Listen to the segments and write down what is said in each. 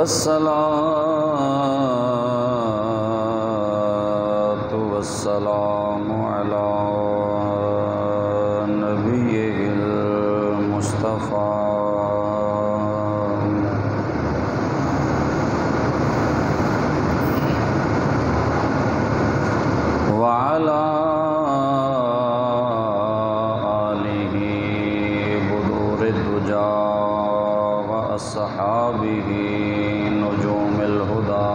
والصلاة والسلام على نبيه المصطفى وعلى آله بدور الدجى وأصحابه نجوم الهدى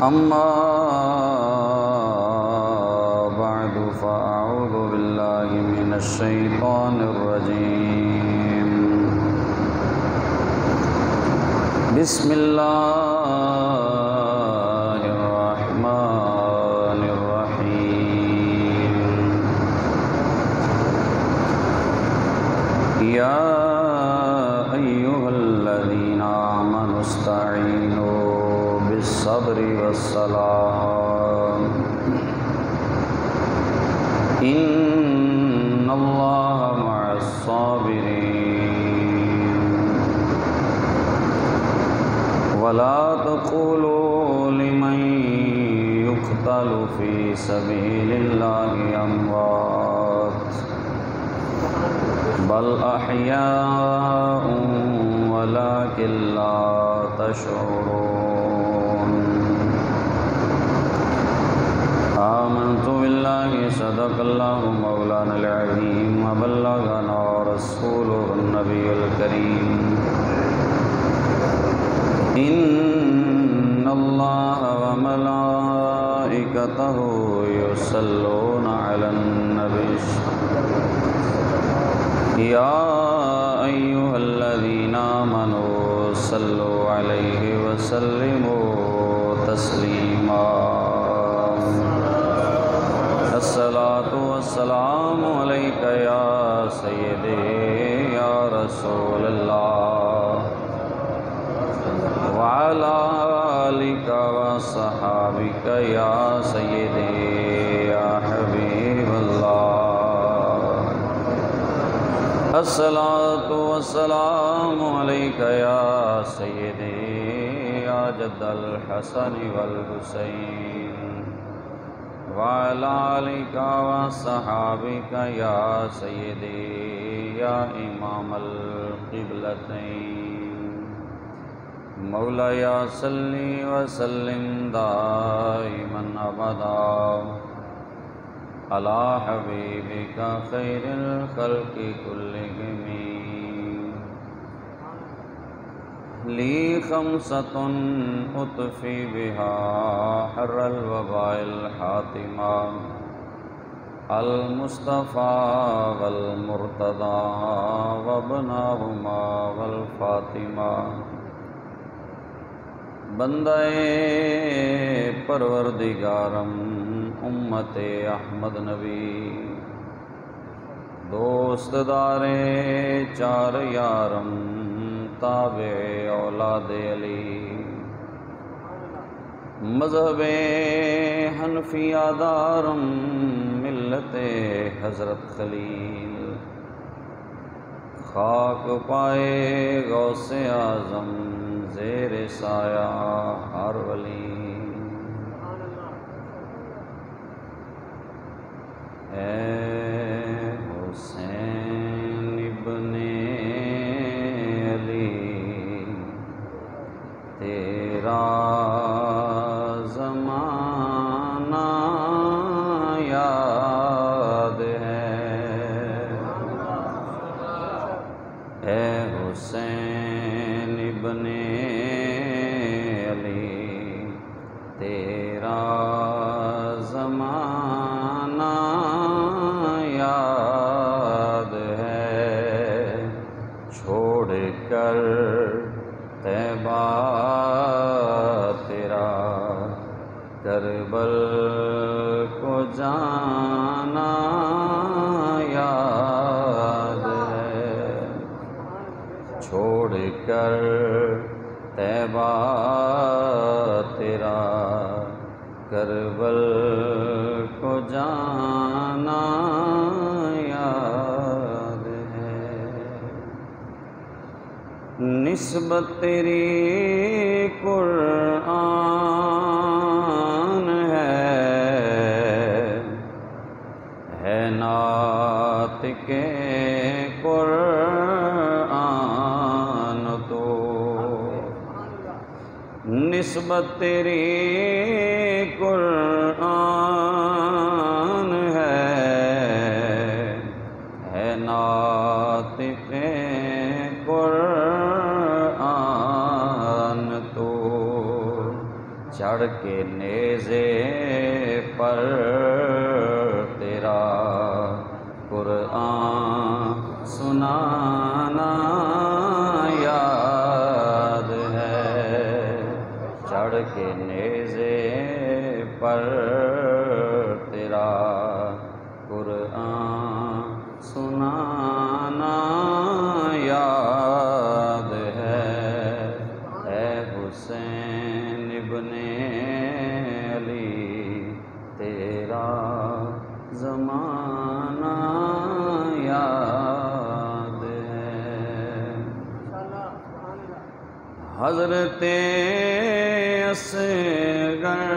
أما بعد فأعوذ بالله من الشيطان الرجيم بسم الله الرحمن الرحيم يا أيها الذين آمنوا استعينوا بالصبر والصلاة إن الله مع الصابرين ولا تقولوا لمن يقتل في سبيل الله أموات بل أحياء ولكن لا تشعرون آمنت بالله صدق الله مولانا العظيم وبلغنا رسوله النبي الكريم إن الله وملائكته يصلون على النبي يا أيها الذين آمنوا صلوا عليه وسلموا تسليما الصلاة والسلام عليك يا سيدي يا رسول الله وعلى آلك وصحابك يا سيدي يا حبيب الله الصلاة والسلام عليك يا سيدي يا جد الحسن والحسين وعلى آلك وصحابك يا سيدي يا إمام القبلتين مولاي صل وسلم دائما أبدا على حبيبك خير الخلق كلهم لي خمسة أطفي بها حر الوباء الحاتمة المصطفى والمرتضى وابناهما والفاطمة بندے پروردگارم امت احمد نبی دوست دار چار یارم تابع اولاد علی مذہب حنفیہ دارم ملت حضرت خلیل خاک پائے غوث اعظم زیر سایہ ہر ولی اے حسین ابن علی تیرا زمانہ یاد ہے اے حسین ابن علی تیرا زمانہ یاد ہے چھوڑ کر طیبہ تیرا کربل کو جانا یاد ہے چھوڑ کر طیبہ تیرا کربل کو جانا یا نسبت تیری قرآن ہے ناطق قرآن تو، نسبت تیری قرآن ہے ناطق قرآن تو، چڑھ کے نیزے پر تیرا قرآن سنانا یاد ہے، چڑھ کے نیزے پر تیرا قرآن سنانا یاد ہے، اے حسین ابن علی تیرا زمانہ یاد ہے۔ حضرت اصغر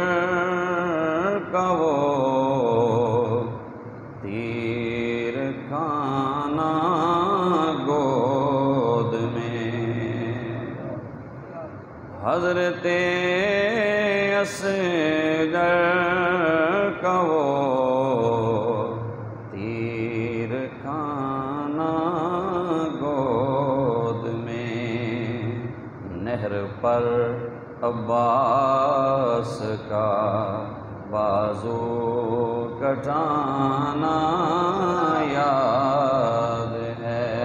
کا وہ تیر کھانا گود میں، حضرت اصغر کا وہ تیر کھانا گود میں، نہر پر عباس کا بازو کٹانا یاد ہے،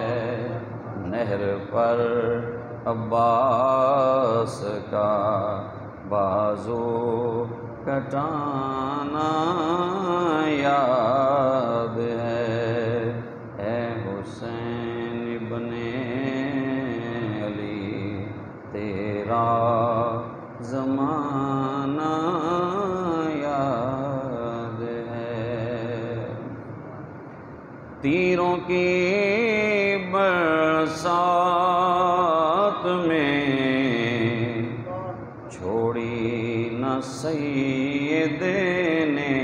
نہر پر عباس کا بازو کٹانا یاد ہے، اے حسین ابن علی تیرا زمانہ یاد ہے۔ تیروں کی برسات میں چھوڑی نہ سید نے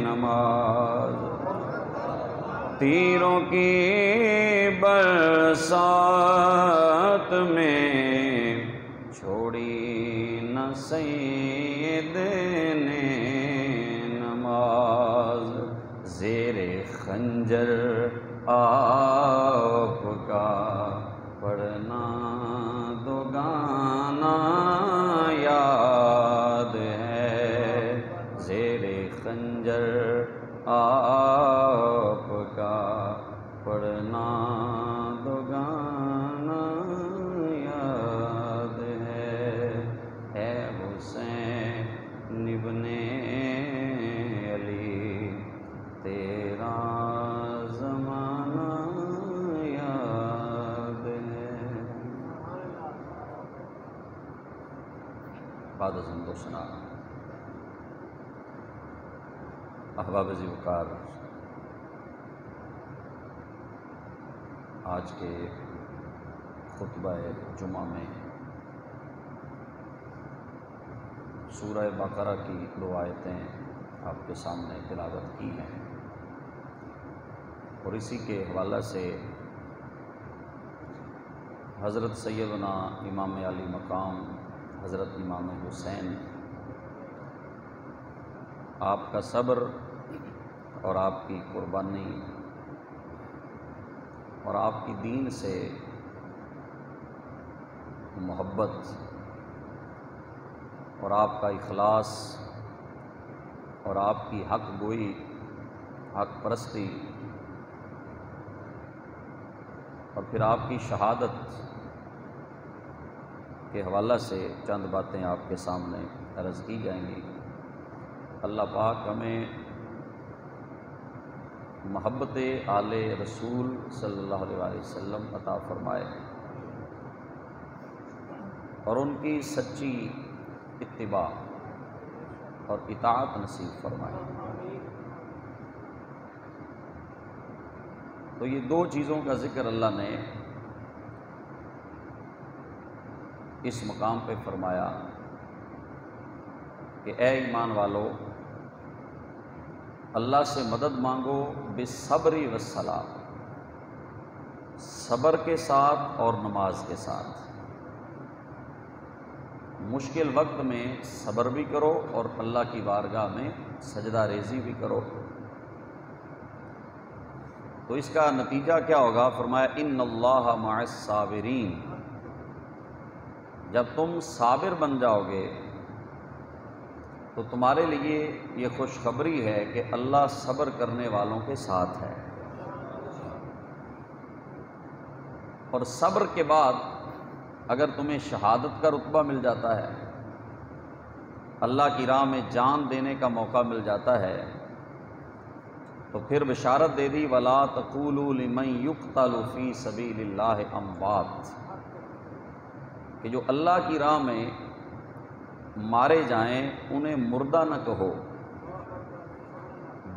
نماز، تیروں کی برسات میں چھوڑی نہ سید نے نماز، زیر خنجر آپ کا پڑھنا دو گانا یاد ہے، زیر خنجر آپ کا پڑھنا دو گانا یاد ہے، اے حسین ابن علی تیرا زمانہ یاد ہے۔ بعد از حمد و ثنا احباب ذی وقار، آج کے خطبہ جمعہ میں سورہ بقرہ کی دو آیتیں آپ کے سامنے تلاوت کی ہیں، اور اسی کے حوالہ سے حضرت سیدنا امام علی مقام حضرت امام حسین، آپ کا صبر اور آپ کی قربانی اور آپ کی دین سے محبت اور آپ کا اخلاص اور آپ کی حق گوئی، حق پرستی، اور پھر آپ کی شہادت کے حوالہ سے چند باتیں آپ کے سامنے عرض کی جائیں گی۔ اللہ پاک ہمیں محبت آل رسول صلی اللہ علیہ وسلم عطا فرمائے اور ان کی سچی اتباع اور اطاعت نصیب فرمائے۔ تو یہ دو چیزوں کا ذکر اللہ نے اس مقام پہ فرمایا کہ اے ایمان والو، اللہ سے مدد مانگو بالصبر والصلاۃ، صبر کے ساتھ اور نماز کے ساتھ۔ مشکل وقت میں صبر بھی کرو اور اللہ کی بارگاہ میں سجدہ ریزی بھی کرو۔ تو اس کا نتیجہ کیا ہوگا؟ فرمایا ان اللہ مع الصابرین، جب تم صابر بن جاؤ گے تو تمہارے لیے یہ خوشخبری ہے کہ اللہ صبر کرنے والوں کے ساتھ ہے۔ اور صبر کے بعد اگر تمہیں شہادت کا رتبہ مل جاتا ہے، اللہ کی راہ میں جان دینے کا موقع مل جاتا ہے، تو پھر بشارت دے دی وَلَا تَقُولُوا لِمَن يُقْتَلُ فِي سَبِيلِ اللَّهِ أَمْوَاتٌ، کہ جو اللہ کی راہ میں مارے جائیں انہیں مردہ نہ کہو،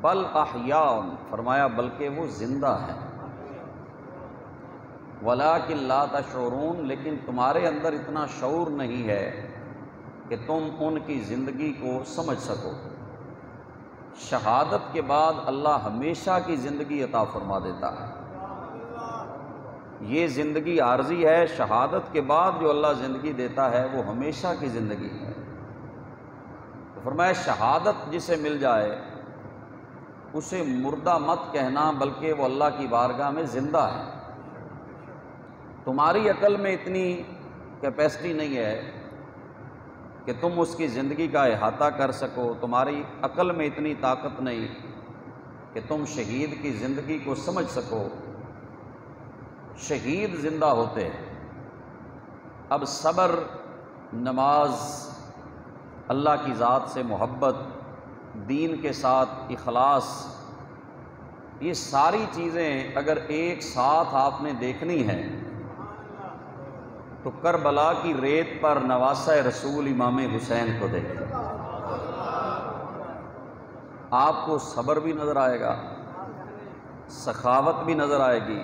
بل احیاء، فرمایا بلکہ وہ زندہ ہیں، وَلَٰكِن لَا تَشْعُرُونَ، لیکن تمہارے اندر اتنا شعور نہیں ہے کہ تم ان کی زندگی کو سمجھ سکو۔ شہادت کے بعد اللہ ہمیشہ کی زندگی عطا فرما دیتا ہے۔ یہ زندگی عارضی ہے، شہادت کے بعد جو اللہ زندگی دیتا ہے وہ ہمیشہ کی زندگی ہے۔ تو فرمایا شہادت جسے مل جائے اسے مردہ مت کہنا، بلکہ وہ اللہ کی بارگاہ میں زندہ ہے۔ تمہاری عقل میں اتنی کیپیسٹی نہیں ہے کہ تم اس کی زندگی کا احاطہ کر سکو، تمہاری عقل میں اتنی طاقت نہیں کہ تم شہید کی زندگی کو سمجھ سکو۔ شہید زندہ ہوتے ہیں۔ اب صبر، نماز، اللہ کی ذات سے محبت، دین کے ساتھ اخلاص، یہ ساری چیزیں اگر ایک ساتھ آپ نے دیکھنی ہیں تو کربلا کی ریت پر نواسہ رسول امام حسین کو دیکھیں، آپ کو صبر بھی نظر آئے گا، سخاوت بھی نظر آئے گی،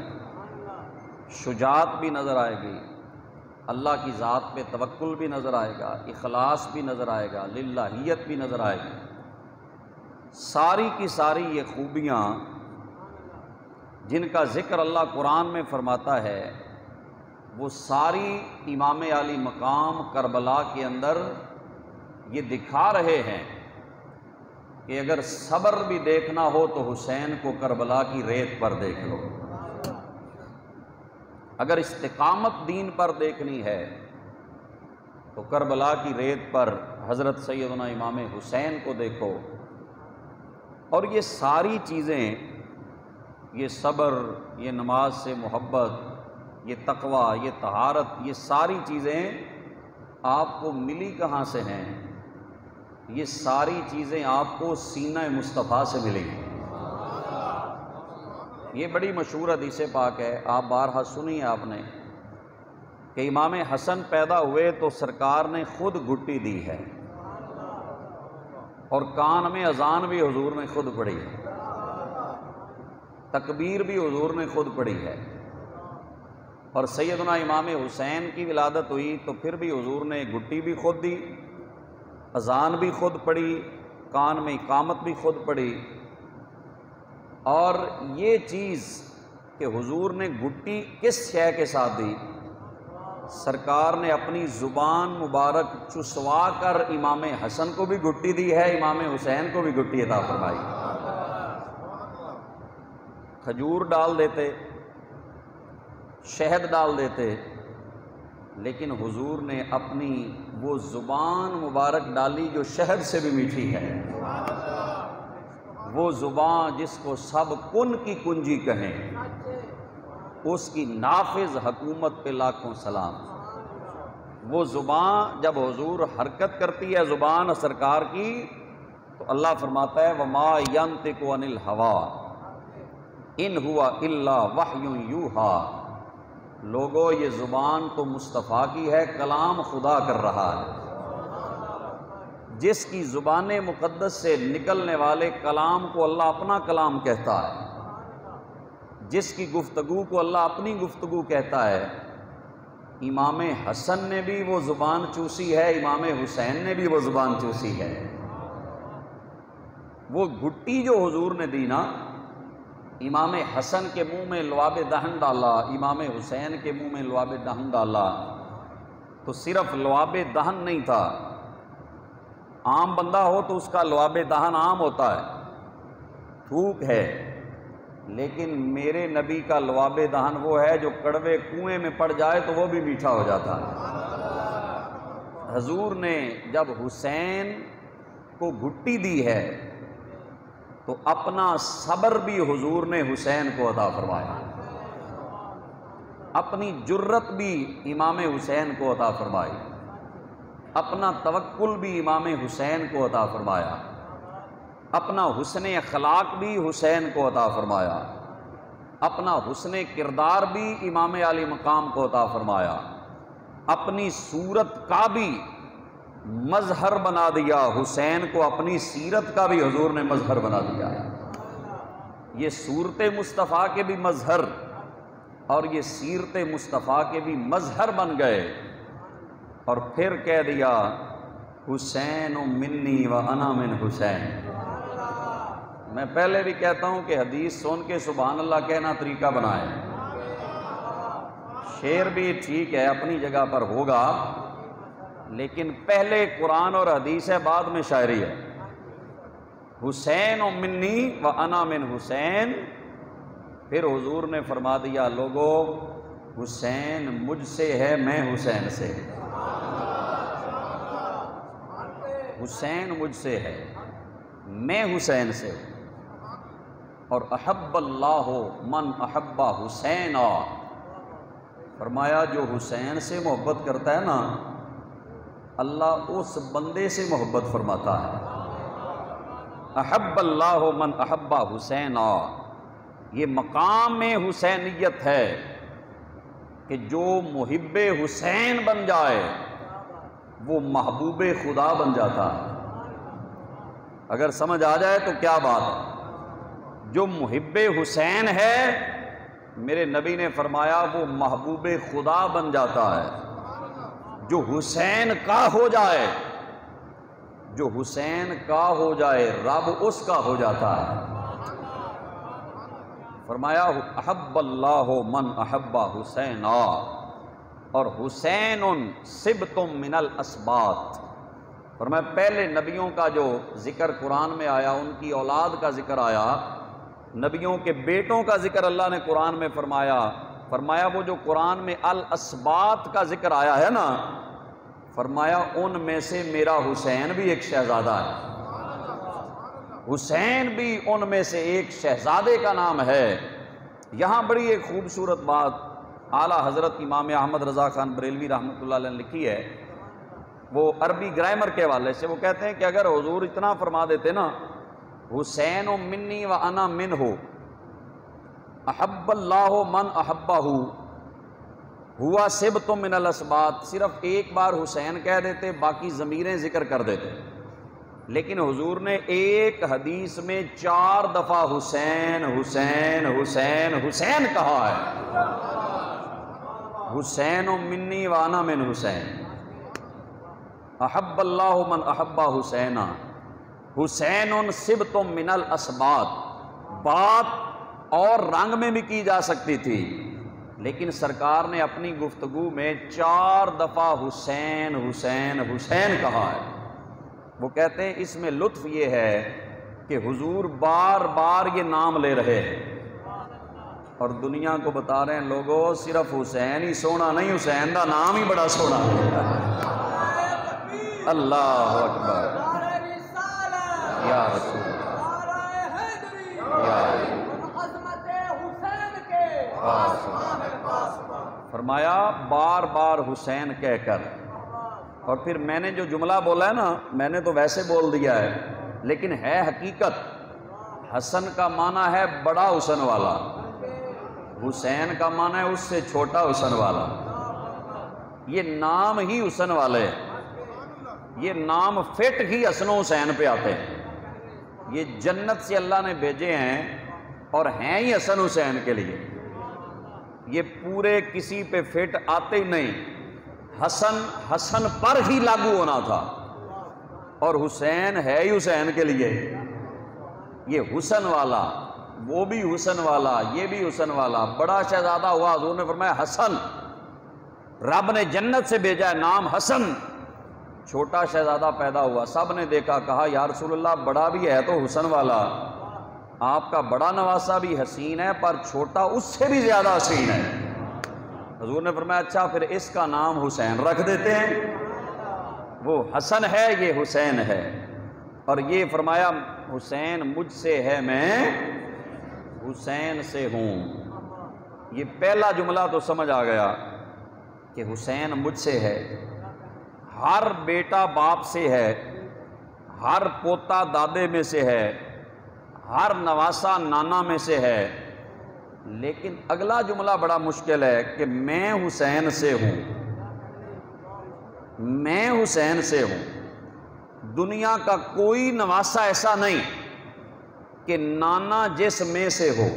شجاعت بھی نظر آئے گی، اللہ کی ذات پہ توکل بھی نظر آئے گا، اخلاص بھی نظر آئے گا، للہیت بھی نظر آئے گی۔ ساری کی ساری یہ خوبیاں جن کا ذکر اللہ قرآن میں فرماتا ہے، وہ ساری امام علی مقام کربلا کے اندر یہ دکھا رہے ہیں کہ اگر صبر بھی دیکھنا ہو تو حسین کو کربلا کی ریت پر دیکھ لو، اگر استقامت دین پر دیکھنی ہے تو کربلا کی ریت پر حضرت سیدنا امام حسین کو دیکھو۔ اور یہ ساری چیزیں، یہ صبر، یہ نماز سے محبت، یہ تقوی، یہ طہارت، یہ ساری چیزیں آپ کو ملی کہاں سے ہیں؟ یہ ساری چیزیں آپ کو سینہ مصطفیٰ سے ملی۔ یہ بڑی مشہور حدیث پاک ہے، آپ بارہا سنی ہے آپ نے، کہ امام حسن پیدا ہوئے تو سرکار نے خود گھٹی دی ہے، اور کان میں اذان بھی حضور نے خود پڑھی ہے، تکبیر بھی حضور نے خود پڑھی ہے۔ اور سیدنا امام حسین کی ولادت ہوئی تو پھر بھی حضور نے گھٹی بھی خود دی، اذان بھی خود پڑھی، کان میں اقامت بھی خود پڑھی۔ اور یہ چیز کہ حضور نے گھٹی کس شے کے ساتھ دی؟ سرکار نے اپنی زبان مبارک چسوا کر امام حسن کو بھی گھٹی دی ہے، امام حسین کو بھی گھٹی عطا فرمائی۔ کھجور ڈال دیتے، شہد ڈال دیتے، لیکن حضور نے اپنی وہ زبان مبارک ڈالی جو شہد سے بھی میٹھی ہے، وہ زبان جس کو سب کن کی کنجی کہیں، اس کی نافذ حکومت پہ لاکھوں سلام۔ وہ زبان جب حضور حرکت کرتی ہے زبان سرکار کی تو اللہ فرماتا ہے وَمَا يَنطِقُ عَنِ الْهَوَىٰ إِنْ هُوَ إِلَّا وَحْيٌ يُوحَىٰ۔ لوگو یہ زبان تو مصطفیٰ کی ہے، کلام خدا کر رہا ہے۔ جس کی زبان مقدس سے نکلنے والے کلام کو اللہ اپنا کلام کہتا ہے، جس کی گفتگو کو اللہ اپنی گفتگو کہتا ہے، امام حسن نے بھی وہ زبان چوسی ہے، امام حسین نے بھی وہ زبان چوسی ہے۔ وہ گھٹی جو حضور نے دی نا، امام حسن کے منہ میں لعاب دہن ڈالا، امام حسین کے منہ میں لعاب دہن ڈالا، تو صرف لعاب دہن نہیں تھا۔ عام بندہ ہو تو اس کا لعاب دہن عام ہوتا ہے، تھوک ہے، لیکن میرے نبی کا لعاب دہن وہ ہے جو کڑوے کنویں میں پڑ جائے تو وہ بھی میٹھا ہو جاتا ہے۔ حضور نے جب حسین کو گھٹی دی ہے تو اپنا صبر بھی حضور نے حسین کو عطا فرمایا، اپنی جرت بھی امام حسین کو عطا فرمائی، اپنا توکل بھی امام حسین کو عطا فرمایا، اپنا حسن اخلاق بھی حسین کو عطا فرمایا، اپنا حسن کردار بھی امام عالی مقام کو عطا فرمایا، اپنی صورت کا بھی مظہر بنا دیا، حسین کو اپنی سیرت کا بھی حضور نے مظہر بنا دیا۔ یہ صورت مصطفیٰ کے بھی مظہر اور یہ سیرت مصطفیٰ کے بھی مظہر بن گئے، اور پھر کہہ دیا حسین منی و انا من حسین۔ میں پہلے بھی کہتا ہوں کہ حدیث سن کے سبحان اللہ کہنا طریقہ بنائے، شعر بھی ٹھیک ہے اپنی جگہ پر ہوگا، لیکن پہلے قرآن اور حدیث ہے، بعد میں شاعری ہے۔ حسین منی و انا من حسین، پھر حضور نے فرما دیا لوگو حسین مجھ سے ہے، میں حسین سے، حسین مجھ سے ہے، میں حسین سے، اور احب اللہ من احب حسینا، فرمایا جو حسین سے محبت کرتا ہے نا اللہ اس بندے سے محبت فرماتا ہے۔ احب اللہ من احب حسینا، یہ مقام حسینیت ہے کہ جو محب حسین بن جائے وہ محبوب خدا بن جاتا ہے۔ اگر سمجھ آ جائے تو کیا بات ہے، جو محب حسین ہے میرے نبی نے فرمایا وہ محبوب خدا بن جاتا ہے۔ جو حسین کا ہو جائے، جو حسین کا ہو جائے رب اس کا ہو جاتا ہے۔ فرمایا احب اللہ من احب حسینا، اور حسین صبت من الاسباط، فرمایا پہلے نبیوں کا جو ذکر قرآن میں آیا ان کی اولاد کا ذکر آیا، نبیوں کے بیٹوں کا ذکر اللہ نے قرآن میں فرمایا وہ جو قرآن میں الاسباط کا ذکر آیا ہے نا، فرمایا ان میں سے میرا حسین بھی ایک شہزادہ ہے، حسین بھی ان میں سے ایک شہزادے کا نام ہے۔ یہاں بڑی ایک خوبصورت بات اعلیٰ حضرت امام احمد رضا خان بریلوی رحمۃ اللہ علیہ نے لکھی ہے، وہ عربی گرامر کے حوالے سے وہ کہتے ہیں کہ اگر حضور اتنا فرما دیتے نا حسین منی و انا منہ، احب اللہ من احبہ، ہوا صبت من الاسباط، صرف ایک بار حسین کہہ دیتے باقی ضمیریں ذکر کر دیتے، لیکن حضور نے ایک حدیث میں 4 دفعہ حسین حسین حسین حسین کہا ہے۔ حسین منی و انا من حسین، احب اللہ من احب حسینا، حسین صبت من الاسباط۔ بات اور رنگ میں بھی کی جا سکتی تھی، لیکن سرکار نے اپنی گفتگو میں 4 دفعہ حسین حسین حسین کہا ہے۔ وہ کہتے ہیں اس میں لطف یہ ہے کہ حضور بار بار یہ نام لے رہے ہیں اور دنیا کو بتا رہے ہیں لوگوں صرف حسین ہی سونا نہیں، حسین دا نام ہی بڑا سونا ہے۔ اللہ اکبر یا رسول یا فرمایا بار بار حسین کہہ کر، اور پھر میں نے جو جملہ بولا ہے نا میں نے تو ویسے بول دیا ہے، لیکن ہے حقیقت۔ حسن کا معنی ہے بڑا حسن والا، حسین کا معنی ہے اس سے چھوٹا حسن والا۔ یہ نام ہی حسن والے ہیں، یہ نام فٹ ہی حسن و حسین پہ آتے ہیں، یہ جنت سے اللہ نے بھیجے ہیں اور ہیں ہی حسن حسین کے لیے۔ یہ پورے کسی پہ فٹ آتے ہی نہیں، حسن پر ہی لاگو ہونا تھا، اور حسین ہے ہی حسین کے لیے، یہ حسن والا، وہ بھی حسن والا، یہ بھی حسن والا، بڑا شہزادہ ہوا، حضور نے فرمایا حسن، رب نے جنت سے بھیجا ہے نام حسن۔ چھوٹا شہزادہ پیدا ہوا، سب نے دیکھا، کہا یا رسول اللہ بڑا بھی ہے تو حسن والا، آپ کا بڑا نواسا بھی حسین ہے پر چھوٹا اس سے بھی زیادہ حسین ہے۔ حضور نے فرمایا اچھا پھر اس کا نام حسین رکھ دیتے ہیں، وہ حسن ہے یہ حسین ہے، اور یہ فرمایا حسین مجھ سے ہے میں حسین سے ہوں۔ یہ پہلا جملہ تو سمجھ آ گیا کہ حسین مجھ سے ہے۔ ہر بیٹا باپ سے ہے، ہر پوتا دادے میں سے ہے، ہر نواسا نانا میں سے ہے، لیکن اگلا جملہ بڑا مشکل ہے کہ میں حسین سے ہوں، میں حسین سے ہوں۔ دنیا کا کوئی نواسا ایسا نہیں کہ نانا جس میں سے ہو،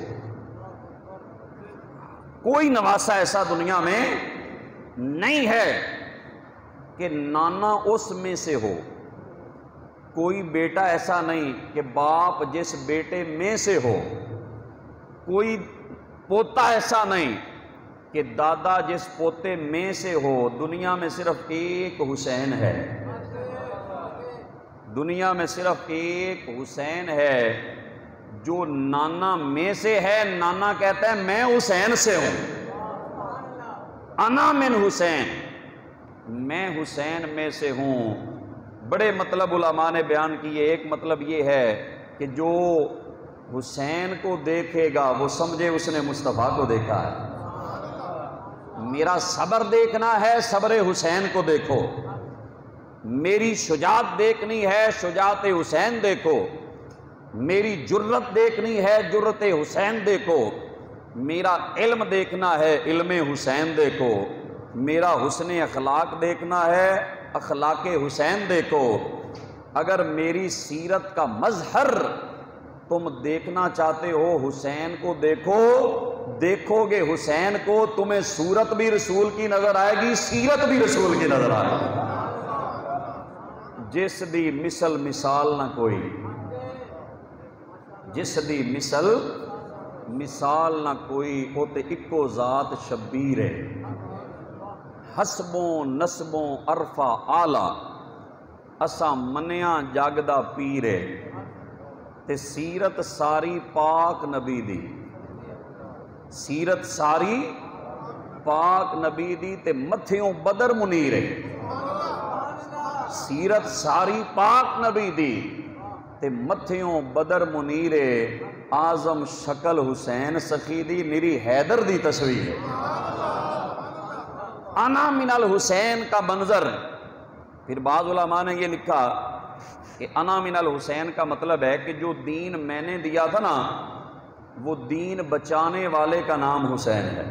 کوئی نواسا ایسا دنیا میں نہیں ہے کہ نانا اس میں سے ہو، کوئی بیٹا ایسا نہیں کہ باپ جس بیٹے میں سے ہو، کوئی پوتا ایسا نہیں کہ دادا جس پوتے میں سے ہو۔ دنیا میں صرف ایک حسین ہے، دنیا میں صرف ایک حسین ہے جو نانا میں سے ہے۔ نانا کہتا ہے میں حسین سے ہوں، انا من حسین، میں حسین میں سے ہوں۔ بڑے مطلب علماء نے بیان کیے، ایک مطلب یہ ہے کہ جو حسین کو دیکھے گا وہ سمجھے اس نے مصطفیٰ کو دیکھا ہے۔ میرا صبر دیکھنا ہے، صبر حسین کو دیکھو۔ میری شجاعت دیکھنی ہے، شجاعت حسین دیکھو۔ میری جرت دیکھنی ہے، جرت حسین دیکھو۔ میرا علم دیکھنا ہے، علم حسین دیکھو۔ میرا حسن اخلاق دیکھنا ہے، اخلاق حسین دیکھو۔ اگر میری سیرت کا مظہر تم دیکھنا چاہتے ہو، حسین کو دیکھو، دیکھو گے حسین کو تمہیں صورت بھی رسول کی نظر آئے گی، سیرت بھی رسول کی نظر آئے گی۔ جس دی مثل مثال نہ کوئی، جس دی مثال نہ کوئی، او تے اکو ذات شبیر ہے۔ حسبوں نسبوں عرفہ آلہ، اساں منیاں جاگدا پیر ہے۔ تے سیرت ساری پاک نبی دی، سیرت ساری پاک نبی دی، تے متھیوں بدر منیر ہے۔ سیرت ساری پاک نبی دی تے متھیوں بدر منیر ہے۔ اعظم شکل حسین سخی دی، نری حیدر دی تصویر ہے۔ انا من الحسین کا منظر۔ پھر بعض علماء نے یہ لکھا کہ انا من الحسین کا مطلب ہے کہ جو دین میں نے دیا تھا نا، وہ دین بچانے والے کا نام حسین ہے۔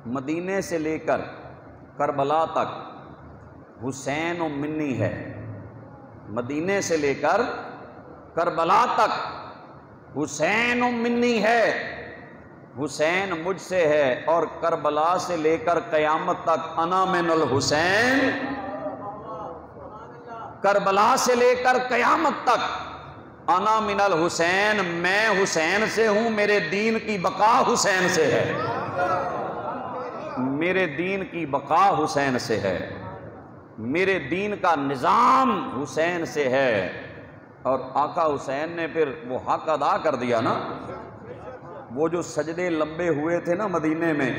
مدینے سے لے کر کربلا تک حسین و منی ہے، مدینے سے لے کر کربلا تک حسین و منی ہے، حسین مجھ سے ہے، اور کربلا سے لے کر قیامت تک انا من الحسین، کربلا سے لے کر قیامت تک انا من الحسین، میں حسین سے ہوں، میرے دین کی بقا حسین سے ہے، میرے دین کی بقا حسین سے ہے، میرے دین کا نظام حسین سے ہے۔ اور آقا حسین نے پھر وہ حق ادا کر دیا نا، وہ جو سجدے لمبے ہوئے تھے نا مدینے میں،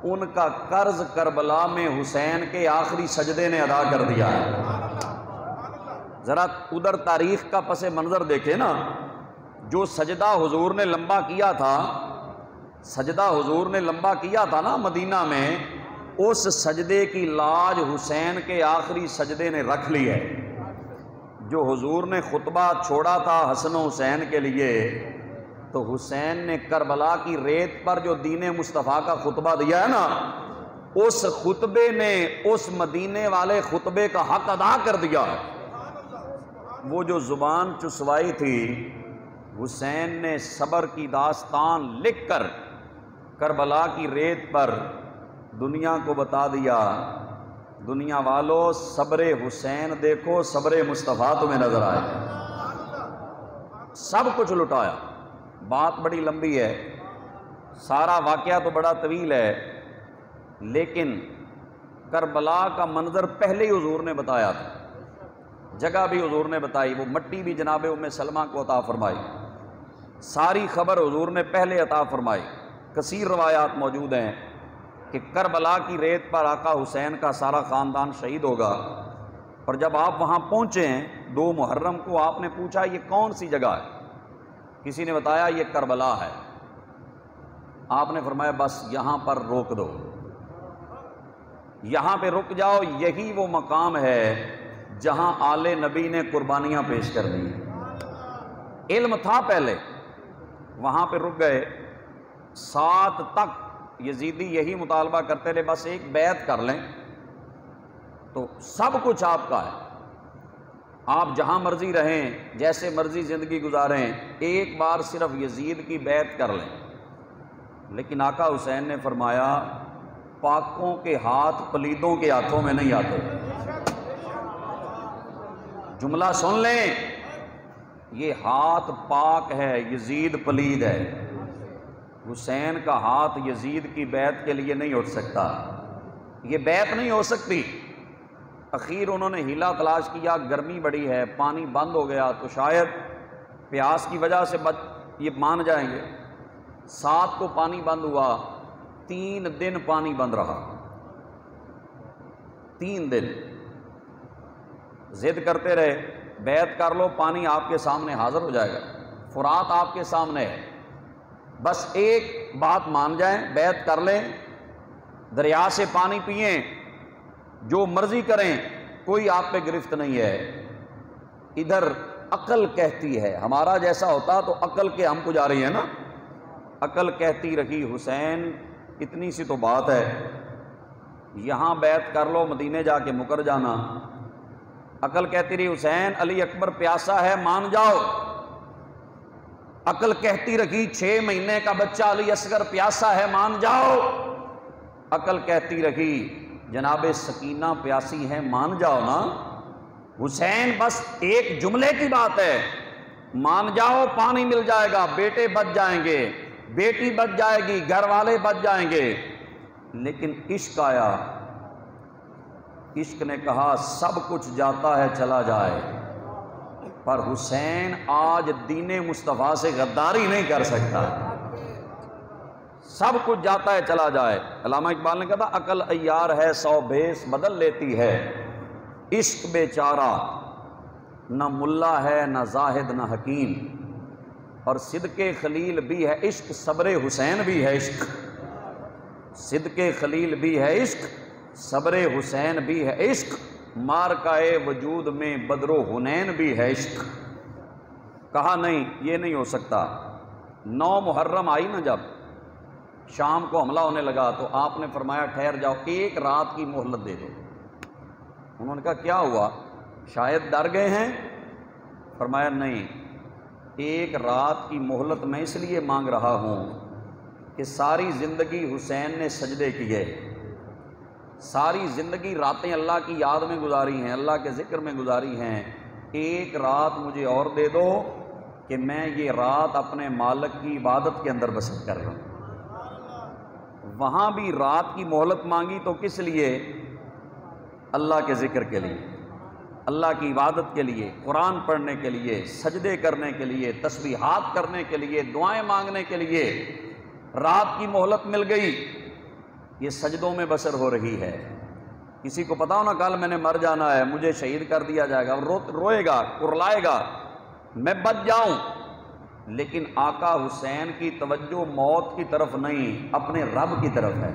ان کا قرض کربلا میں حسین کے آخری سجدے نے ادا کر دیا ہے۔ ذرا ادھر تاریخ کا پس منظر دیکھیں نا، جو سجدہ حضور نے لمبا کیا تھا، سجدہ حضور نے لمبا کیا تھا نا مدینہ میں، اس سجدے کی لاج حسین کے آخری سجدے نے رکھ لی ہے۔ جو حضور نے خطبہ چھوڑا تھا حسن و حسین کے لیے، تو حسین نے کربلا کی ریت پر جو دین مصطفیٰ کا خطبہ دیا ہے نا، اس خطبے نے اس مدینے والے خطبے کا حق ادا کر دیا ہے۔ وہ جو زبان چسوائی تھی حسین نے صبر کی داستان لکھ کر کربلا کی ریت پر دنیا کو بتا دیا، دنیا والو صبر حسین دیکھو، صبر مصطفیٰ تمہیں نظر آئے۔ سب کچھ لٹایا۔ بات بڑی لمبی ہے، سارا واقعہ تو بڑا طویل ہے، لیکن کربلا کا منظر پہلے ہی حضور نے بتایا تھا، جگہ بھی حضور نے بتائی، وہ مٹی بھی جناب ام سلمہ کو عطا فرمائی، ساری خبر حضور نے پہلے عطا فرمائی۔ کثیر روایات موجود ہیں کہ کربلا کی ریت پر آقا حسین کا سارا خاندان شہید ہوگا، اور جب آپ وہاں پہنچے ہیں 2 محرم کو، آپ نے پوچھا یہ کون سی جگہ ہے؟ کسی نے بتایا یہ کربلا ہے۔ آپ نے فرمایا بس یہاں پر روک دو، یہاں پہ رک جاؤ، یہی وہ مقام ہے جہاں آل نبی نے قربانیاں پیش کرنی ہیں۔ علم تھا پہلے، وہاں پہ رک گئے۔ 7 تک یزیدی یہی مطالبہ کرتے رہے، بس ایک بیعت کر لیں تو سب کچھ آپ کا ہے، آپ جہاں مرضی رہیں، جیسے مرضی زندگی گزاریں، ایک بار صرف یزید کی بیعت کر لیں۔ لیکن آقا حسین نے فرمایا پاکوں کے ہاتھ پلیدوں کے ہاتھوں میں نہیں آتے۔ جملہ سن لیں، یہ ہاتھ پاک ہے، یزید پلید ہے۔ حسین کا ہاتھ یزید کی بیعت کے لیے نہیں اٹھ سکتا، یہ بیعت نہیں ہو سکتی۔ اخیر انہوں نے ہیلا تلاش کیا، گرمی بڑی ہے، پانی بند ہو گیا تو شاید پیاس کی وجہ سے یہ مان جائیں گے۔ 7 کو پانی بند ہوا، 3 دن پانی بند رہا، 3 دن ضد کرتے رہے، بیعت کر لو، پانی آپ کے سامنے حاضر ہو جائے گا، فرات آپ کے سامنے ہے، بس ایک بات مان جائیں، بیعت کر لیں، دریا سے پانی پئیں، جو مرضی کریں، کوئی آپ پہ گرفت نہیں ہے۔ ادھر عقل کہتی ہے، ہمارا جیسا ہوتا تو عقل کے ہم پجاری ہیں نا، عقل کہتی رہی حسین اتنی سی تو بات ہے، یہاں بیعت کر لو، مدینے جا کے مکر جانا۔ عقل کہتی رہی حسین علی اکبر پیاسا ہے، مان جاؤ۔ عقل کہتی رہی 6 مہینے کا بچہ علی اصغر پیاسا ہے، مان جاؤ۔ عقل کہتی رہی جناب سکینہ پیاسی ہے، مان جاؤ نا۔ حسین بس ایک جملے کی بات ہے، مان جاؤ، پانی مل جائے گا، بیٹے بچ جائیں گے، بیٹی بچ جائے گی، گھر والے بچ جائیں گے۔ لیکن عشق آیا، عشق نے کہا سب کچھ جاتا ہے چلا جائے، پر حسین آج دین مصطفیٰ سے غداری نہیں کر سکتا۔ سب کچھ جاتا ہے چلا جائے۔ علامہ اقبال نے کہا تھا عقل عیار ہے 100 بھیس بدل لیتی ہے، عشق بیچارہ نہ ملا ہے نہ زاہد نہ حکیم، اور صدق خلیل بھی ہے عشق، صبر حسین بھی ہے عشق، صدق خلیل بھی ہے عشق، صبر حسین بھی ہے عشق، مارکائے وجود میں بدر و حنین بھی ہے عشق۔ کہا نہیں یہ نہیں ہو سکتا۔ 9 محرم آئی نا، جب شام کو حملہ ہونے لگا تو آپ نے فرمایا ٹھہر جاؤ، 1 رات کی مہلت دے دو۔ انہوں نے کہا کیا ہوا، شاید ڈر گئے ہیں؟ فرمایا نہیں، 1 رات کی مہلت میں اس لیے مانگ رہا ہوں کہ ساری زندگی حسین نے سجدے کیے، ساری زندگی راتیں اللہ کی یاد میں گزاری ہیں، اللہ کے ذکر میں گزاری ہیں، 1 رات مجھے اور دے دو کہ میں یہ رات اپنے مالک کی عبادت کے اندر بسر کر رہا ہوں۔ وہاں بھی رات کی مہلت مانگی تو کس لیے؟ اللہ کے ذکر کے لیے، اللہ کی عبادت کے لیے، قرآن پڑھنے کے لیے، سجدے کرنے کے لیے، تسبیحات کرنے کے لیے، دعائیں مانگنے کے لیے رات کی مہلت مل گئی، یہ سجدوں میں بسر ہو رہی ہے۔ کسی کو پتا ہو نا کل میں نے مر جانا ہے، مجھے شہید کر دیا جائے گا، روئے گا، کرلائے گا، میں بچ جاؤں، لیکن آقا حسین کی توجہ موت کی طرف نہیں، اپنے رب کی طرف ہے۔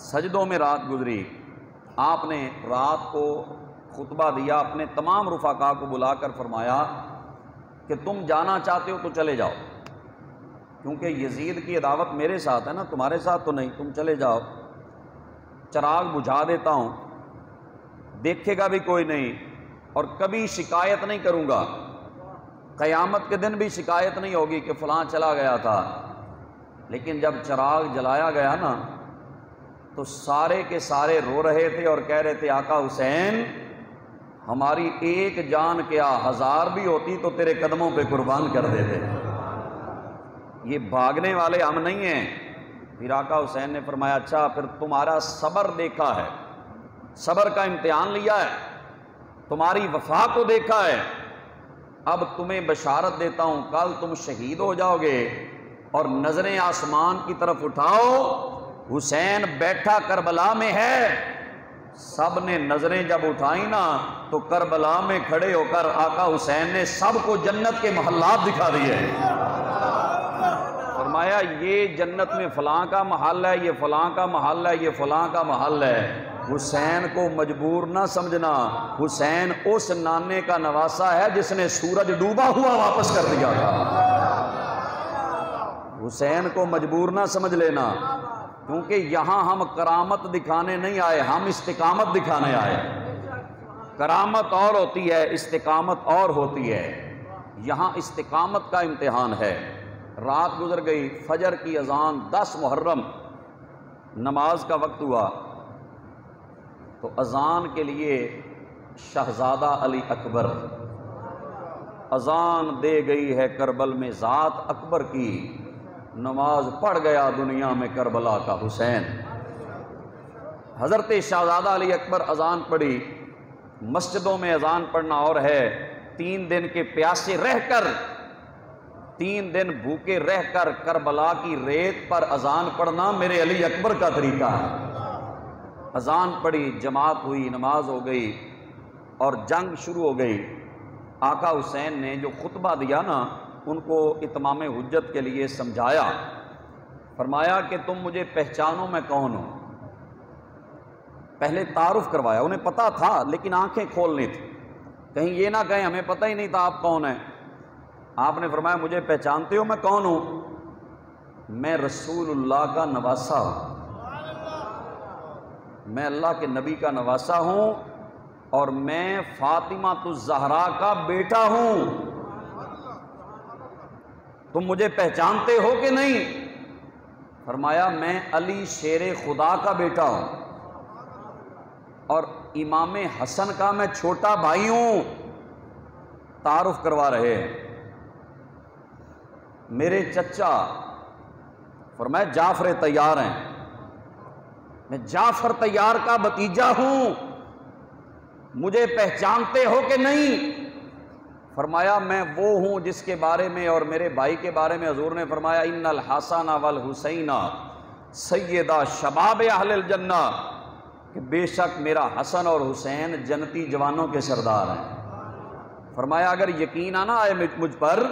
سجدوں میں رات گزری، آپ نے رات کو خطبہ دیا، اپنے تمام رفقا کو بلا کر فرمایا کہ تم جانا چاہتے ہو تو چلے جاؤ، کیونکہ یزید کی عداوت میرے ساتھ ہے نا، تمہارے ساتھ تو نہیں، تم چلے جاؤ، چراغ بجھا دیتا ہوں، دیکھے گا بھی کوئی نہیں، اور کبھی شکایت نہیں کروں گا، قیامت کے دن بھی شکایت نہیں ہوگی کہ فلاں چلا گیا تھا، لیکن جب چراغ جلایا گیا نا تو سارے کے سارے رو رہے تھے اور کہہ رہے تھے آقا حسین ہماری ایک جان کیا 1000 بھی ہوتی تو تیرے قدموں پہ قربان کر دیتے۔ یہ بھاگنے والے ہم نہیں ہیں۔ پھر آقا حسین نے فرمایا اچھا پھر تمہارا صبر دیکھا ہے، صبر کا امتحان لیا ہے، تمہاری وفا کو دیکھا ہے، اب تمہیں بشارت دیتا ہوں کل تم شہید ہو جاؤ گے، اور نظریں آسمان کی طرف اٹھاؤ، حسین بیٹھا کربلا میں ہے۔ سب نے نظریں جب اٹھائی نا تو کربلا میں کھڑے ہو کر آقا حسین نے سب کو جنت کے محلات دکھا دیے۔ فرمایا یہ جنت میں فلاں کا محل ہے، یہ فلاں کا محل ہے، یہ فلاں کا محل ہے۔ حسین کو مجبور نہ سمجھنا، حسین اس نانے کا نواسا ہے جس نے سورج ڈوبا ہوا واپس کر دیا تھا۔ حسین کو مجبور نہ سمجھ لینا، کیونکہ یہاں ہم کرامت دکھانے نہیں آئے، ہم استقامت دکھانے آئے۔ کرامت اور ہوتی ہے، استقامت اور ہوتی ہے۔ یہاں استقامت کا امتحان ہے۔ رات گزر گئی، فجر کی اذان 10 محرم نماز کا وقت ہوا تو اذان کے لیے شہزادہ علی اکبر اذان دے گئی ہے کربل میں ذات اکبر کی، نماز پڑھ گیا دنیا میں کربلا کا حسین۔ حضرت شہزادہ علی اکبر اذان پڑھی، مسجدوں میں اذان پڑھنا اور ہے، 3 دن کے پیاسے رہ کر، 3 دن بھوکے رہ کر کربلا کی ریت پر اذان پڑھنا میرے علی اکبر کا طریقہ ہے۔ اذان پڑھی، جماعت ہوئی، نماز ہو گئی اور جنگ شروع ہو گئی۔ آقا حسین نے جو خطبہ دیا نا ان کو اتمام حجت کے لیے سمجھایا، فرمایا کہ تم مجھے پہچانو میں کون ہوں۔ پہلے تعارف کروایا، انہیں پتہ تھا لیکن آنکھیں کھولنی تھی، کہیں یہ نہ کہیں ہمیں پتہ ہی نہیں تھا آپ کون ہیں۔ آپ نے فرمایا مجھے پہچانتے ہو میں کون ہوں؟ میں رسول اللہ کا نواسا ہوں، میں اللہ کے نبی کا نواسا ہوں، اور میں فاطمہ الزہرا کا بیٹا ہوں۔ تم مجھے پہچانتے ہو کہ نہیں؟ فرمایا میں علی شیر خدا کا بیٹا ہوں اور امام حسن کا میں چھوٹا بھائی ہوں۔ تعارف کروا رہے ہیں۔ میرے چچا فرمایا جعفر طیار ہیں، میں جعفر طیار کا بھتیجا ہوں، مجھے پہچانتے ہو کہ نہیں؟ فرمایا میں وہ ہوں جس کے بارے میں اور میرے بھائی کے بارے میں حضور نے فرمایا ان الحسن والحسین سیدہ شباب اہل الجنہ، کہ بے شک میرا حسن اور حسین جنتی جوانوں کے سردار ہیں۔ فرمایا اگر یقین آنا آئے مجھ پر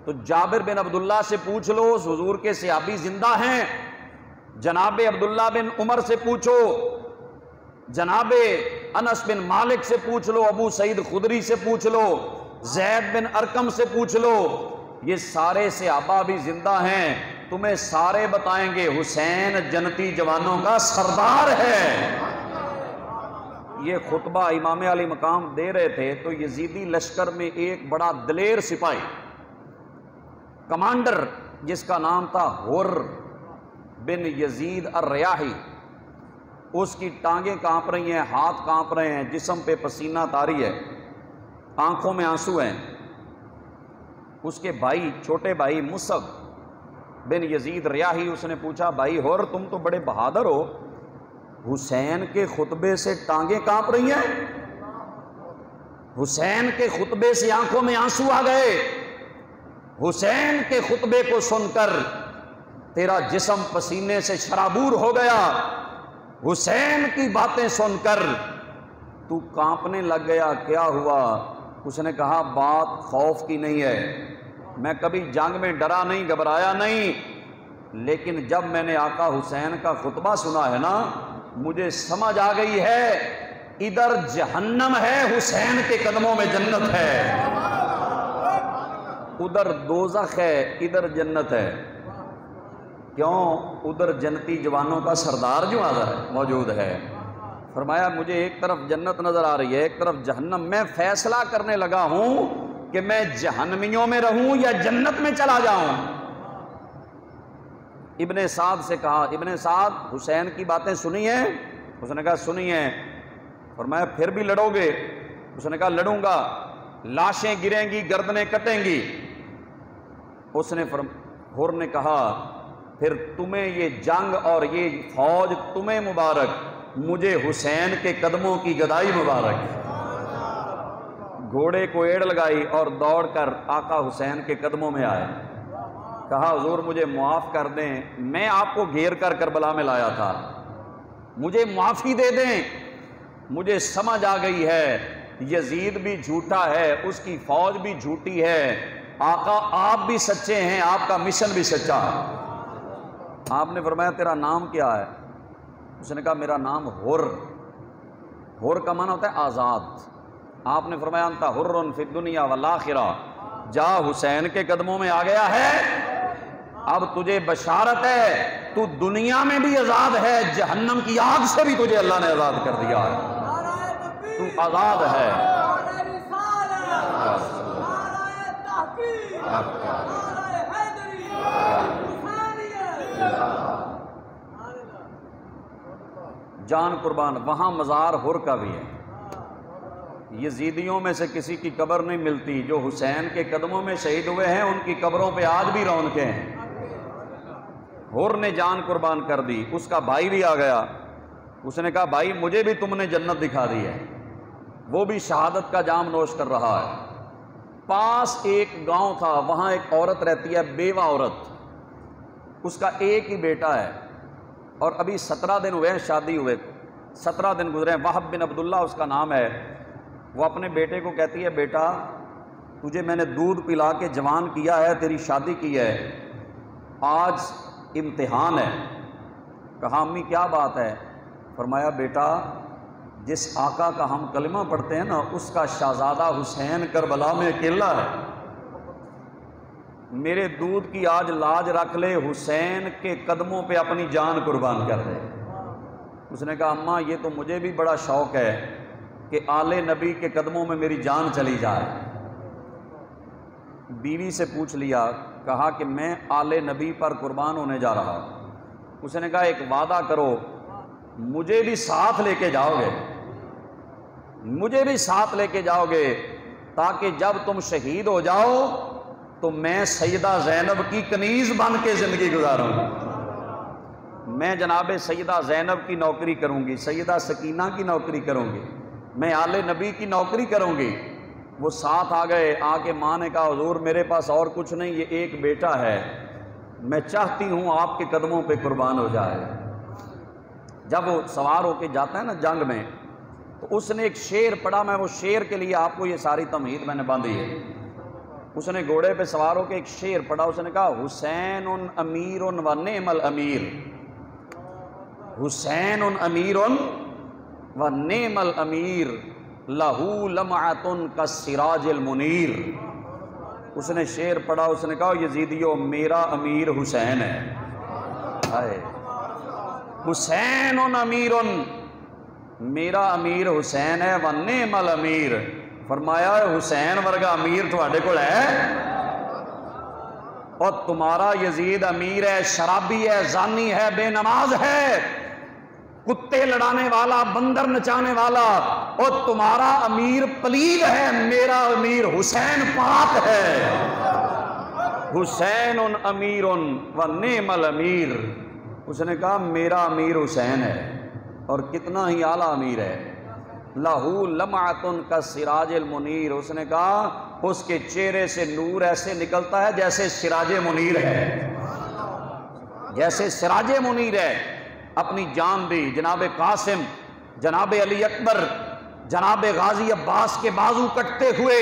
تو جابر بن عبداللہ سے پوچھ لو، اس حضور کے صحابی زندہ ہیں، جناب عبداللہ بن عمر سے پوچھو، جناب انس بن مالک سے پوچھ لو، ابو سعید خدری سے پوچھ لو، زید بن ارقم سے پوچھ لو، یہ سارے صحابہ بھی زندہ ہیں، تمہیں سارے بتائیں گے حسین جنتی جوانوں کا سردار ہے۔ یہ خطبہ امام علی مقام دے رہے تھے تو یزیدی لشکر میں ایک بڑا دلیر سپاہی کمانڈر جس کا نام تھا حر بن یزید الریاحی، اس کی ٹانگیں کانپ رہی ہیں، ہاتھ کانپ رہے ہیں، جسم پہ پسینہ طاری ہے، آنکھوں میں آنسو ہیں۔ اس کے بھائی، چھوٹے بھائی مصعب بن یزید ریاحی، اس نے پوچھا بھائی حر تم تو بڑے بہادر ہو، حسین کے خطبے سے ٹانگیں کانپ رہی ہیں، حسین کے خطبے سے آنکھوں میں آنسو آ گئے، حسین کے خطبے کو سن کر تیرا جسم پسینے سے شرابور ہو گیا، حسین کی باتیں سن کر تو کانپنے لگ گیا، کیا ہوا؟ اس نے کہا بات خوف کی نہیں ہے، میں کبھی جنگ میں ڈرا نہیں، گھبرایا نہیں، لیکن جب میں نے آقا حسین کا خطبہ سنا ہے نا مجھے سمجھ آ گئی ہے ادھر جہنم ہے، حسین کے قدموں میں جنت ہے، ادھر دوزخ ہے، ادھر جنت ہے۔ کیوں؟ ادھر جنتی جوانوں کا سردار جو موجود ہے۔ فرمایا مجھے ایک طرف جنت نظر آ رہی ہے، ایک طرف جہنم، میں فیصلہ کرنے لگا ہوں کہ میں جہنمیوں میں رہوں یا جنت میں چلا جاؤں؟ ابن سعد سے کہا، ابن سعد حسین کی باتیں سنی ہیں؟ اس نے کہا سنی ہیں۔ فرمایا پھر بھی لڑو گے؟ اس نے کہا لڑوں گا، لاشیں گریں گی، گردنیں کٹیں گی۔ اس نے حر نے کہا پھر تمہیں یہ جنگ اور یہ فوج تمہیں مبارک، مجھے حسین کے قدموں کی گدائی مبارک۔ گھوڑے کو ایڑ لگائی اور دوڑ کر آقا حسین کے قدموں میں آئے، کہا حضور مجھے معاف کر دیں، میں آپ کو گھیر کر کربلا میں لایا تھا، مجھے معافی دے دیں، مجھے سمجھ آ گئی ہے یزید بھی جھوٹا ہے، اس کی فوج بھی جھوٹی ہے، آقا آپ بھی سچے ہیں، آپ کا مشن بھی سچا ہے۔ آپ نے فرمایا تیرا نام کیا ہے؟ اس نے کہا میرا نام حر۔ حر کا معنی ہوتا ہے آزاد۔ آپ نے فرمایا انت حر فی الدنیا والآخرہ، جا حسین کے قدموں میں آ گیا ہے، اب تجھے بشارت ہے تو دنیا میں بھی آزاد ہے، جہنم کی آگ سے بھی تجھے اللہ نے آزاد کر دیا ہے، تو آزاد ہے۔ جان قربان، وہاں مزار حر کا بھی ہے۔ یزیدیوں میں سے کسی کی قبر نہیں ملتی، جو حسین کے قدموں میں شہید ہوئے ہیں ان کی قبروں پہ آج بھی رونقیں ہیں۔ حر نے جان قربان کر دی، اس کا بھائی بھی آ گیا، اس نے کہا بھائی مجھے بھی تم نے جنت دکھا دی ہے، وہ بھی شہادت کا جام نوش کر رہا ہے۔ پاس ایک گاؤں تھا، وہاں ایک عورت رہتی ہے، بیوہ عورت، اس کا ایک ہی بیٹا ہے اور ابھی 17 دن ہوئے ہیں شادی ہوئے، 17 دن گزرے ہیں۔ وہب بن عبداللہ اس کا نام ہے۔ وہ اپنے بیٹے کو کہتی ہے بیٹا تجھے میں نے دودھ پلا کے جوان کیا ہے، تیری شادی کی ہے، آج امتحان ہے۔ کہا امی کیا بات ہے؟ فرمایا بیٹا جس آقا کا ہم کلمہ پڑھتے ہیں نا، اس کا شہزادہ حسین کربلا میں اکیلا ہے، میرے دودھ کی آج لاج رکھ لے، حسین کے قدموں پہ اپنی جان قربان کر دے۔ اس نے کہا اماں یہ تو مجھے بھی بڑا شوق ہے کہ آل نبی کے قدموں میں میری جان چلی جائے۔ بیوی سے پوچھ لیا، کہا کہ میں آل نبی پر قربان ہونے جا رہا ہوں۔ اس نے کہا ایک وعدہ کرو، مجھے بھی ساتھ لے کے جاؤ گے، مجھے بھی ساتھ لے کے جاؤ گے، تاکہ جب تم شہید ہو جاؤ تو میں سیدہ زینب کی کنیز بن کے زندگی گزاروں گی، میں جناب سیدہ زینب کی نوکری کروں گی، سیدہ سکینہ کی نوکری کروں گی، میں آل نبی کی نوکری کروں گی۔ وہ ساتھ آ گئے، آ کے ماں نے کہا حضور میرے پاس اور کچھ نہیں، یہ ایک بیٹا ہے، میں چاہتی ہوں آپ کے قدموں پہ قربان ہو جائے۔ جب وہ سوار ہو کے جاتا ہے نا جنگ میں، تو اس نے ایک شعر پڑھا، میں وہ شعر کے لیے آپ کو یہ ساری تمہید میں نے باندھی ہے۔ اس نے گھوڑے پہ سوار ہو کے ایک شعر پڑھا، اس نے کہا حسین امیر و نعم الامیر، حسین امیر و نعم الامیر، لہو لمعۃ کالسراج المنیر۔ اس نے شعر پڑھا، اس نے کہا یزیدیو میرا امیر حسین ہے، حسین امیر، میرا امیر حسین ہے، ونعم الامیر، فرمایا حسین ورگا امیر تھوڑے کول ہے؟ اور تمہارا یزید امیر ہے، شرابی ہے، زانی ہے، بے نماز ہے، کتے لڑانے والا، بندر نچانے والا، اور تمہارا امیر پلید ہے، میرا امیر حسین پاک ہے، حسین امیر ونعم الامیر۔ اس نے کہا میرا امیر حسین ہے، اور کتنا ہی اعلیٰ امیر ہے، لہو لمعۃ کالسراج المنیر۔ اس نے کہا اس کے چہرے سے نور ایسے نکلتا ہے جیسے سراج منیر ہے، جیسے سراج منیر ہے۔ اپنی جان دی، جناب قاسم، جناب علی اکبر، جناب غازی عباس کے بازو کٹتے ہوئے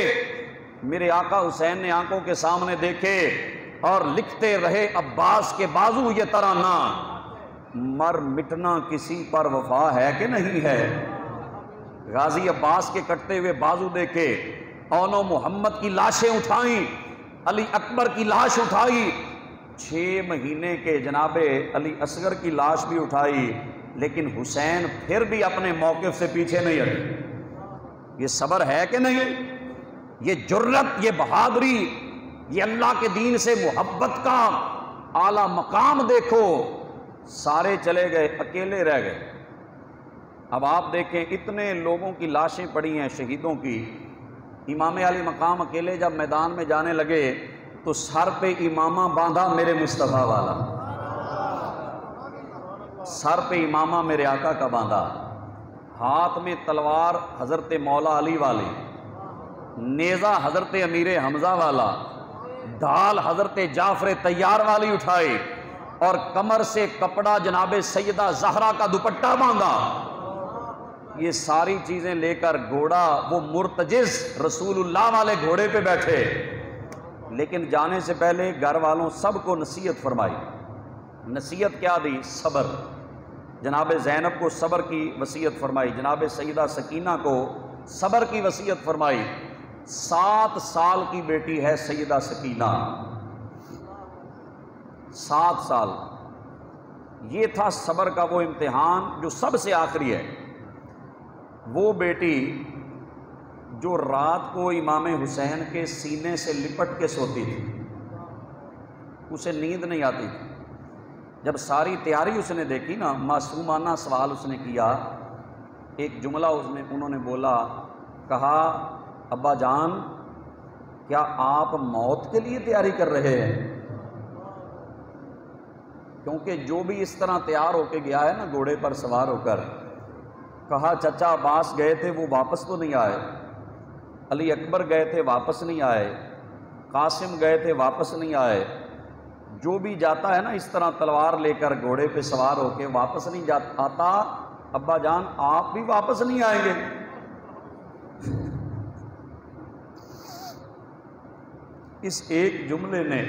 میرے آقا حسین نے آنکھوں کے سامنے دیکھے اور لکھتے رہے عباس کے بازو یہ ترانہ، مر مٹنا کسی پر وفا ہے کہ نہیں ہے۔ غازی عباس کے کٹتے ہوئے بازو دیکھے، اونو محمد کی لاشیں اٹھائیں، علی اکبر کی لاش اٹھائی، 6 مہینے کے جناب علی اصغر کی لاش بھی اٹھائی، لیکن حسین پھر بھی اپنے موقف سے پیچھے نہیں ہٹے۔ یہ صبر ہے کہ نہیں؟ یہ جرت، یہ بہادری، یہ اللہ کے دین سے محبت کا اعلیٰ مقام دیکھو۔ سارے چلے گئے، اکیلے رہ گئے۔ اب آپ دیکھیں اتنے لوگوں کی لاشیں پڑی ہیں شہیدوں کی، امام علی مقام اکیلے جب میدان میں جانے لگے تو سر پہ امامہ باندھا میرے مصطفیٰ والا، سر پہ امامہ میرے آقا کا باندھا، ہاتھ میں تلوار حضرت مولا علی والی، نیزہ حضرت امیر حمزہ والا، ڈھال حضرت جعفر طیار والی اٹھائی، اور کمر سے کپڑا جناب سیدہ زہرا کا دوپٹہ باندھا۔ یہ ساری چیزیں لے کر گھوڑا، وہ مرتجز رسول اللہ والے گھوڑے پہ بیٹھے، لیکن جانے سے پہلے گھر والوں سب کو نصیحت فرمائی۔ نصیحت کیا دی؟ صبر۔ جناب زینب کو صبر کی وصیت فرمائی، جناب سیدہ سکینہ کو صبر کی وصیت فرمائی۔ 7 سال کی بیٹی ہے سیدہ سکینہ، 7 سال۔ یہ تھا صبر کا وہ امتحان جو سب سے آخری ہے۔ وہ بیٹی جو رات کو امام حسین کے سینے سے لپٹ کے سوتی تھی، اسے نیند نہیں آتی تھی۔ جب ساری تیاری اس نے دیکھی نا، معصومانہ سوال اس نے کیا، ایک جملہ انہوں نے بولا، کہا ابا جان کیا آپ موت کے لیے تیاری کر رہے ہیں؟ کیونکہ جو بھی اس طرح تیار ہو کے گیا ہے نا گھوڑے پر سوار ہو کر، کہا چچا عباس گئے تھے وہ واپس تو نہیں آئے، علی اکبر گئے تھے واپس نہیں آئے، قاسم گئے تھے واپس نہیں آئے، جو بھی جاتا ہے نا اس طرح تلوار لے کر گھوڑے پہ سوار ہو کے واپس نہیں آتا، ابا جان آپ بھی واپس نہیں آئیں گے؟ اس ایک جملے نے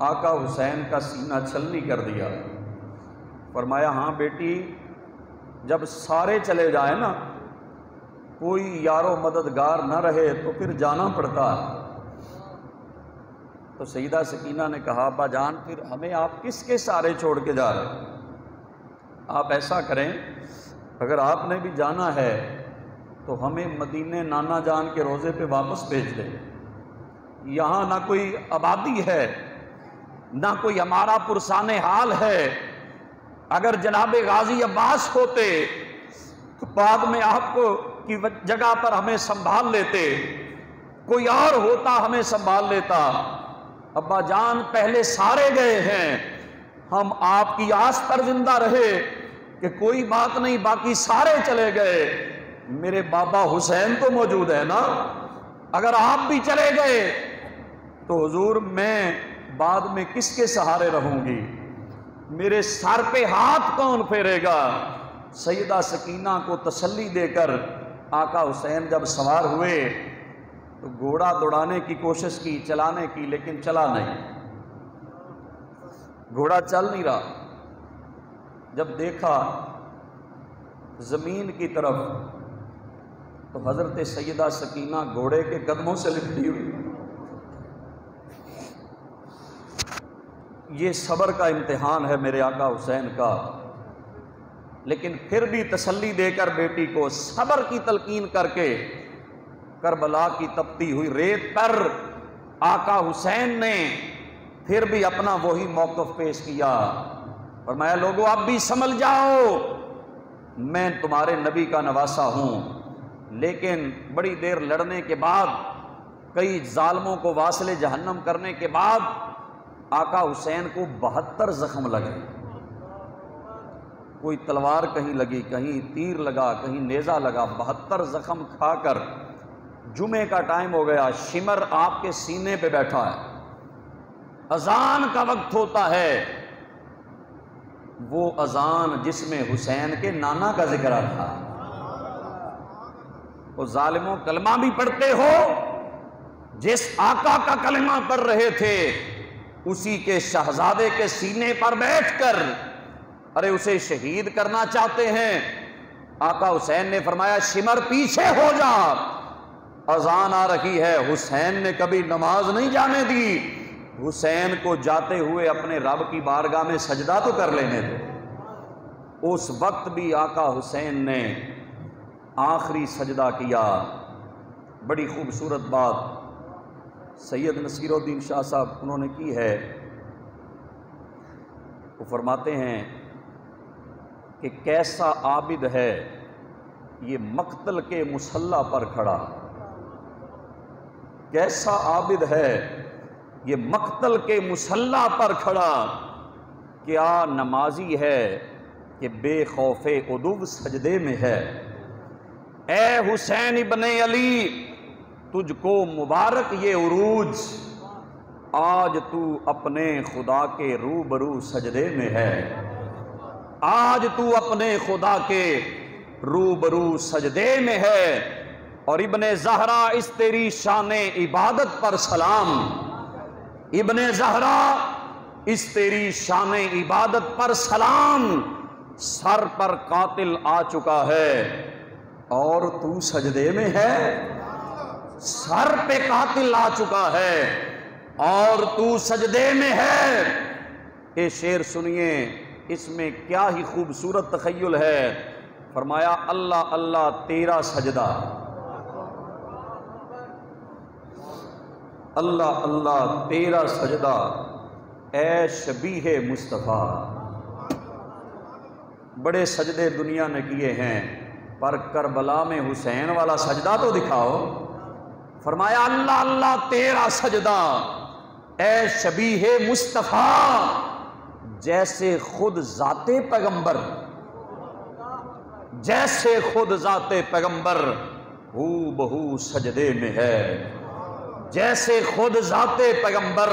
آقا حسین کا سینہ چھلنی کر دیا۔ فرمایا ہاں بیٹی، جب سارے چلے جائیں نا، کوئی یار و مددگار نہ رہے تو پھر جانا پڑتا ہے۔ تو سیدہ سکینہ نے کہا ابا جان پھر ہمیں آپ کس کے سارے چھوڑ کے جا رہے ہیں؟ آپ ایسا کریں، اگر آپ نے بھی جانا ہے تو ہمیں مدینے نانا جان کے روضے پہ واپس بھیج دیں۔ یہاں نہ کوئی آبادی ہے، نہ کوئی ہمارا پرسان حال ہے۔ اگر جناب غازی عباس ہوتے تو بعد میں آپ کو کی جگہ پر ہمیں سنبھال لیتے، کوئی اور ہوتا ہمیں سنبھال لیتا۔ ابا جان پہلے سارے گئے ہیں، ہم آپ کی آس پر زندہ رہے کہ کوئی بات نہیں باقی سارے چلے گئے، میرے بابا حسین تو موجود ہے نا، اگر آپ بھی چلے گئے تو حضور میں بعد میں کس کے سہارے رہوں گی؟ میرے سر پہ ہاتھ کون پھیرے گا؟ سیدہ سکینہ کو تسلی دے کر آقا حسین جب سوار ہوئے تو گھوڑا دوڑانے کی کوشش کی، چلانے کی، لیکن چلا نہیں، گھوڑا چل نہیں رہا۔ جب دیکھا زمین کی طرف تو حضرت سیدہ سکینہ گھوڑے کے قدموں سے لپٹی ہوئی۔ یہ صبر کا امتحان ہے میرے آقا حسین کا، لیکن پھر بھی تسلی دے کر بیٹی کو صبر کی تلقین کر کے کربلا کی تپتی ہوئی ریت پر آقا حسین نے پھر بھی اپنا وہی موقف پیش کیا، فرمایا لوگو اب بھی سنبھل جاؤ، میں تمہارے نبی کا نواسا ہوں، لیکن بڑی دیر لڑنے کے بعد، کئی ظالموں کو واصل جہنم کرنے کے بعد آقا حسین کو 72 زخم لگے، کوئی تلوار کہیں لگی، کہیں تیر لگا، کہیں نیزہ لگا، 72 زخم کھا کر جمعے کا ٹائم ہو گیا، شمر آپ کے سینے پہ بیٹھا ہے، اذان کا وقت ہوتا ہے، وہ اذان جس میں حسین کے نانا کا ذکر تھا۔ وہ ظالموں کلمہ بھی پڑھتے ہو، جس آقا کا کلمہ پڑھ رہے تھے اسی کے شہزادے کے سینے پر بیٹھ کر ارے اسے شہید کرنا چاہتے ہیں۔ آقا حسین نے فرمایا شمر پیچھے ہو جا، اذان آ رہی ہے۔ حسین نے کبھی نماز نہیں جانے دی، حسین کو جاتے ہوئے اپنے رب کی بارگاہ میں سجدہ تو کر لینے دو۔ اس وقت بھی آقا حسین نے آخری سجدہ کیا، بڑی خوبصورت بات سید نصیر الدین شاہ صاحب انہوں نے کی ہے۔ وہ فرماتے ہیں کہ کیسا عابد ہے یہ مقتل کے مصلی پر کھڑا، کیسا عابد ہے یہ مقتل کے مصلی پر کھڑا، کیا نمازی ہے کہ بے خوف عدو سجدے میں ہے۔ اے حسین ابن علی تجھ کو مبارک یہ عروج، آج تو اپنے خدا کے روبرو سجدے میں ہے، آج تو اپنے خدا کے روبرو سجدے میں ہے۔ اور ابن زہرا اس تیری شان عبادت پر سلام، ابن زہرا اس تیری شان عبادت پر سلام، سر پر قاتل آ چکا ہے اور تو سجدے میں ہے، سر پہ قاتل آ چکا ہے اور تو سجدے میں ہے۔ یہ شعر سنیے، اس میں کیا ہی خوبصورت تخیل ہے۔ فرمایا اللہ اللہ تیرا سجدہ، اللہ اللہ تیرا سجدہ اے شبیہ مصطفیٰ۔ بڑے سجدے دنیا نے کیے ہیں پر کربلا میں حسین والا سجدہ تو دکھاؤ۔ فرمایا اللہ اللہ تیرا سجدہ اے شبیہ مصطفیٰ، جیسے خود ذات پیغمبر، جیسے خود ذات پیغمبر ہو بہو سجدے میں ہے، جیسے خود ذات پیغمبر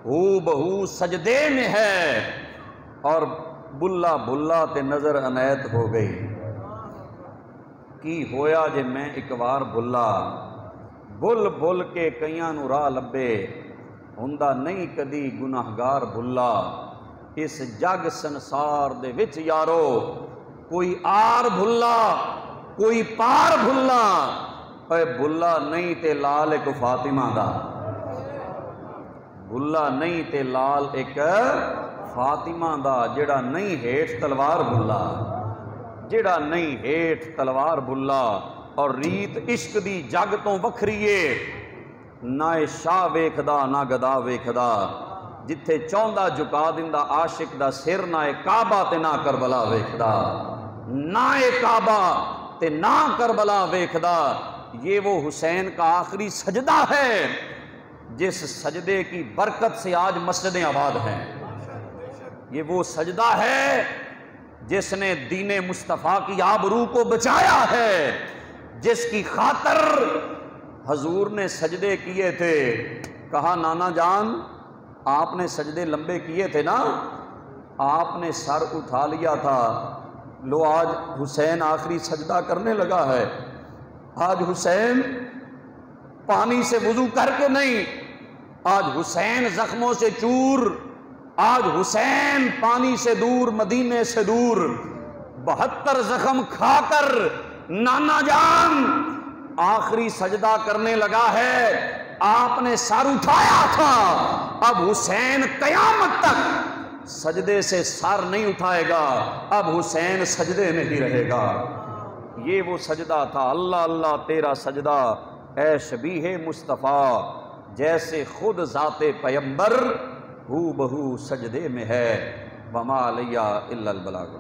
ہو بہو سجدے میں ہے۔ اور بلا بلا تے نظر عنایت ہو گئی کی ہویا جے میں ایک بار بھلا، بھل بھل کے کئیاں نو راہ لبے، ہوندا نہیں کدی گناہگار بھلا۔ اس جگ سنسار دے وچ یارو کوئی آر بھلا کوئی پار بھلا، اے بھلا نہیں تے لال ایک فاطمہ دا، بھلا نہیں تے لال ایک فاطمہ دا، جڑا نہیں ہیٹھ تلوار بھلا، جڑا نہیں ہیٹھ تلوار بھلا۔ اور ریت عشق دی جگ تو وکھریے، نہ شاہ ویکھدا نہ گدا ویکھدا، جتھے چوندا جھکا دیندا عاشق دا سر، نہ کعبہ تے نہ کربلا ویکھدا، نہ کعبہ تے نہ کربلا ویکھدا۔ یہ وہ حسین کا آخری سجدہ ہے جس سجدے کی برکت سے آج مسجدیں آباد ہیں، یہ وہ سجدہ ہے جس نے دین مصطفیٰ کی آبرو کو بچایا ہے، جس کی خاطر حضور نے سجدے کیے تھے۔ کہا نانا جان آپ نے سجدے لمبے کیے تھے نا، آپ نے سر اٹھا لیا تھا، لو آج حسین آخری سجدہ کرنے لگا ہے۔ آج حسین پانی سے وضو کر کے نہیں، آج حسین زخموں سے چور، آج حسین پانی سے دور مدینے سے دور 72 زخم کھا کر نانا جان آخری سجدہ کرنے لگا ہے۔ آپ نے سر اٹھایا تھا، اب حسین قیامت تک سجدے سے سر نہیں اٹھائے گا، اب حسین سجدے میں ہی رہے گا۔ یہ وہ سجدہ تھا، اللہ اللہ تیرا سجدہ اے شبیہ مصطفیٰ، جیسے خود ذات پیغمبر ہو بہو سجدے میں ہے۔ وما علیہ الا البلاغ۔